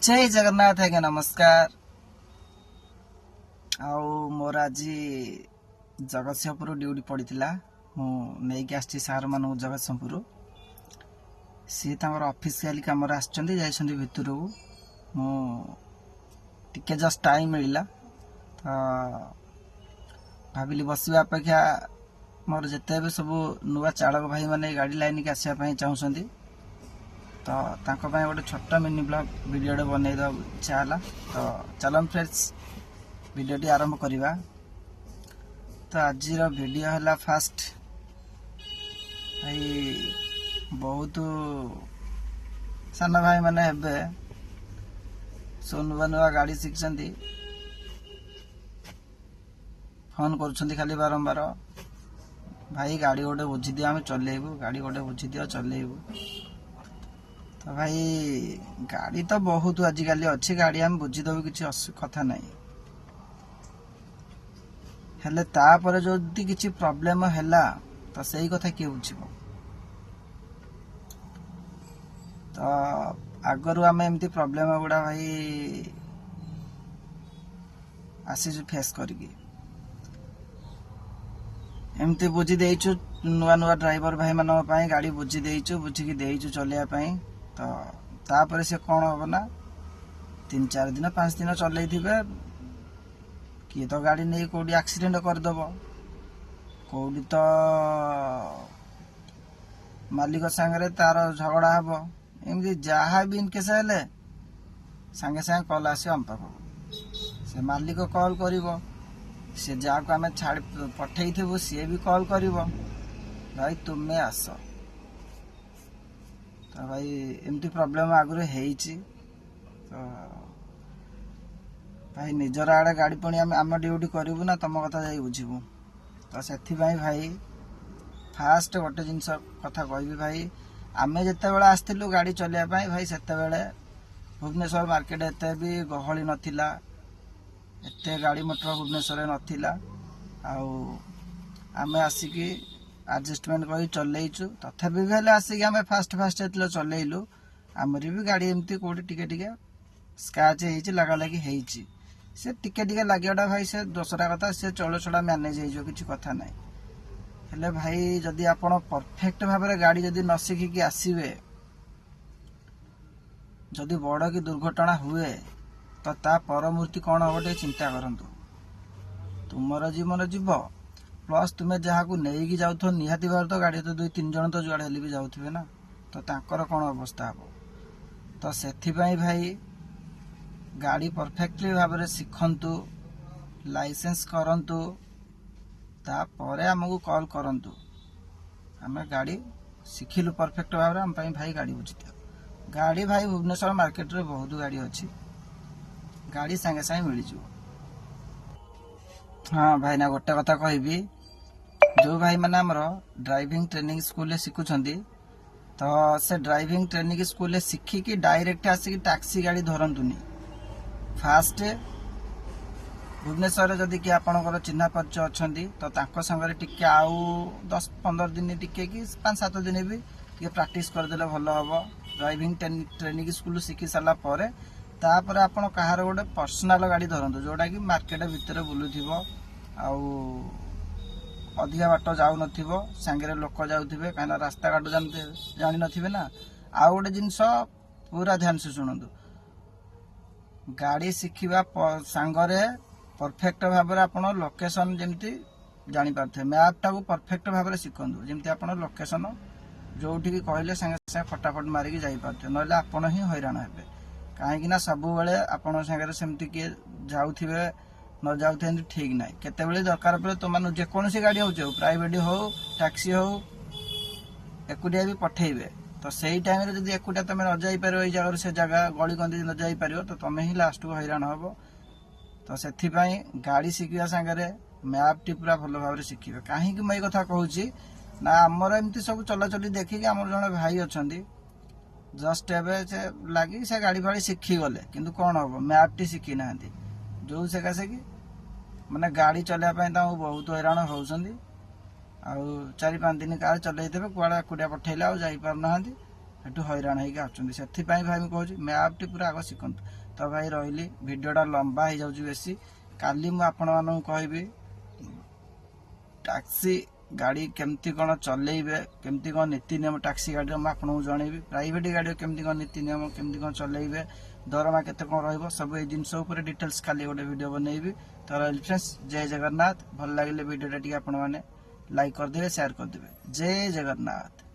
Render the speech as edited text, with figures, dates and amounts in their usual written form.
जय जगन्नाथ आज्ञा नमस्कार। आउ मोर आज जगतसिंहपुर ड्यूटी पड़ा मुझे आसी सार मान जगतसिंहपुर सी ऑफिशियल कम भितर मुझे जस्ट टाइम मिलला तो भाविली बसवा अपेक्षा मोर जिते भी सब नुआ चालक भाई मैंने गाड़ी लाइन की आसपा चाहते तो गोटे छोट मिनी ब्लॉग वीडियो बनई इच्छा है तो चलन फ्रेंड्स वीडियोटी आरंभ करवा। तो आज वीडियो है फास्ट भाई बहुत सान भाई मैंने हेबे सो नुआ नुआ गाड़ी शिखी फोन कर खाली बारंबार भाई गाड़ी गोटे बुझी दियो आम चलेबू गाड़ी गोटे बुझी दियो चलेबू। तो भाई गाड़ी तो बहुत आजिकल अच्छी गाड़ी आम बुझीदेव किसी कथा नहीं हेले तापर जो किसी प्रॉब्लम है तो सही कथा किए बुझ तो आगरू आम एमती प्रॉब्लम गुड़ा भाई आसी फेस करके एमती बुझी देचु नुआ नुआ ड्राइवर भाई मान गाड़ी बुझी देचु बुझिकी देचु चलैया तो तापर से कौन हम ना 3-4 दिन 5 दिन चल किए तो गाड़ी नहीं कौटी एक्सीडेंट करदेव कौटी तो मालिक सांगे तार झगड़ा हम एमती जहाँ भी इनकेस हेले सांगे सांगे कल आस आम पाख से मालिक कल कर सी जहाँ को आम छाड़ पठेबू सी भी कल कर भाई तुम्हें आस तो भाई एमती प्रॉब्लम आगुरी तो भाई निजर आड़े गाड़ी पुणी आम ड्यूटी करूँ ना तुम कथा जा बुझू तो से भाई फास्ट गोटे जिनस कथा कह भाई आम जिते बड़े आसलु गाड़ी चलवाई भाई से भुवनेश्वर मार्केट एत भी गहली नाला एत गाड़ी मोटर भुवनेश्वर नाला आम आसिकी आडजस्टमेंट कर चलैचु तथापि भी हेल्ले आसिक आम फास्ट फास्ट जो चलैलु आमर भी गाड़ी एमती कौटी टिके स्क्रैच हो लगा लगी से टिके लगे भाई से दोसरा कथा से चलो छड़ा मैनेज हो किसी कथा ना हेले भाई जदि आप परफेक्ट भाव में गाड़ी जदि न शिखिकी आसवे जदि बड़ की दुर्घटना हुए तो ता परमूर्ति कौन हम टे चिंता करंतु तुमर जीवन जीव प्लस तुम्हें जहाँ को नहीं जाऊ निहाती भाव तो गाड़ी तो 2-3 जन तो जुआड़े हेल्ले भी जाऊे ना तो तांकर कौन अवस्था हम तो से भाई गाड़ी परफेक्टली भाव में शिखंतु लाइसेंस करंतु तापर आमको कॉल करंतु आम गाड़ी शिखिलु परफेक्ट भाव में आम भाई गाड़ी बुझी दियो गाड़ी भाई भुवनेश्वर मार्केट रे बहुत गाड़ी अच्छी गाड़ी सांगे सांगे मिल जाओ। हाँ भाई ना गोटे कथा कहबी जो भाई मैंने आमर ड्राइविंग ट्रेनिंग स्कूल शिखुंट तो से ड्राइविंग ट्रेनिंग स्कूल शिखिकी डायरेक्ट आसिक टैक्सी गाड़ी धरतुनि फास्ट भुवनेश्वर जदि कि आपंकर चिन्हा परिचय अच्छा तो संगे टिके आउ 10-15 दिन टिके कि 5-7 दिन भी टे प्राक्ट करदे भल हम ड्राइविंग ट्रेनिंग स्कूल शिखी सारापर तापर आपण कहार गोटे पर्सनाल गाड़ी धरतु जोटा कि मार्केट भितर बुलूब अधिका बाट जाऊ न सांगे लोक जाऊे कहीं रास्ता घाट जानी न ना आउ गोटे जिनस पूरा ध्यान से शुणु गाड़ी शिखा सांगरे परफेक्ट भाव में आप लोकेशन जमी जापारे मैप टाक परफेक्ट भाव में शिखु जमी आप लोकेशन जो कहले सांगे सांगे फटाफट मारिकी जापारे ना आपण ही हैरान हे कहीं सब बेले आपण सागर सेमती किए जाऊे न जाऊे ठीक ना केतबेले दरकार पड़े तुम जेकोसी गाड़ी हो प्राइवेट हो टैक्सी हो एकुटिया भी पठेबे तो सही टाइम जब एकुटिया तुम न जापर ये जगह से जगह गली गंदी न जापर तो तुम ही लास्ट को हैरान हम तो से गाड़ी शिखा सांगे मैप टी पूरा भल भाव में शिखे कहीं मुझे कथा कहूँ ना आमर एमती सब चलाचली देखिए आम जड़े भाई अच्छा जस्ट एवं से लगी से गाड़ी फाड़ी शिखी गले किंतु कौन हम मैप टी शिखी ना जो सकाशे कि मैंने गाड़ी चलवाई बहुत हैरान होती 4-5 दिन कार चलते कुआड़े एकुटिया पठेले आउ जापार ना ସେଠୁ ହଇରାଣ ହେଇକି ଆସୁଛନ୍ତି। ସେଥିପାଇଁ ଭାଇ ମୁଁ କହୁଛି ମ୍ୟାପ୍ଟି ପୁରା ଆଗ ଶିଖନ୍ତୁ। ତ ଭାଇ ରହିଲି, ଭିଡ଼ିଓଟା ଲମ୍ବା ହେଇଯାଉଛି ବେଶୀ। କାଲି ମୁଁ ଆପଣମାନଙ୍କୁ କହିବି ଟ୍ୟାକ୍ସି ଗାଡ଼ି କେମିତି କ'ଣ ଚଲେଇବେ, କେମିତି କ'ଣ ନୀତି ନିୟମ ଟ୍ୟାକ୍ସି ଗାଡ଼ିର ମୁଁ ଆପଣଙ୍କୁ ଜଣେଇବି। ପ୍ରାଇଭେଟ ଗାଡ଼ିର କେମିତି କ'ଣ ନୀତି ନିୟମ, କେମିତି କ'ଣ ଚଲେଇବେ, ଦରମା କେତେ କ'ଣ ରହିବ, ସବୁ ଏଇ ଜିନିଷ ଉପରେ ଡିଟେଲ୍ସ କାଲି ଗୋଟେ ଭିଡ଼ିଓ ବନେଇବି। ତ ରହିଲି ଫ୍ରେଣ୍ଡସ୍, ଜୟ ଜଗନ୍ନାଥ। ଭଲ ଲାଗିଲେ ଭିଡ଼ିଓଟା ଟିକେ ଆପଣମାନେ ଲାଇକ୍ କରିଦେବେ, ସେୟାର କରିଦେବେ। ଜୟ ଜଗନ୍ନାଥ।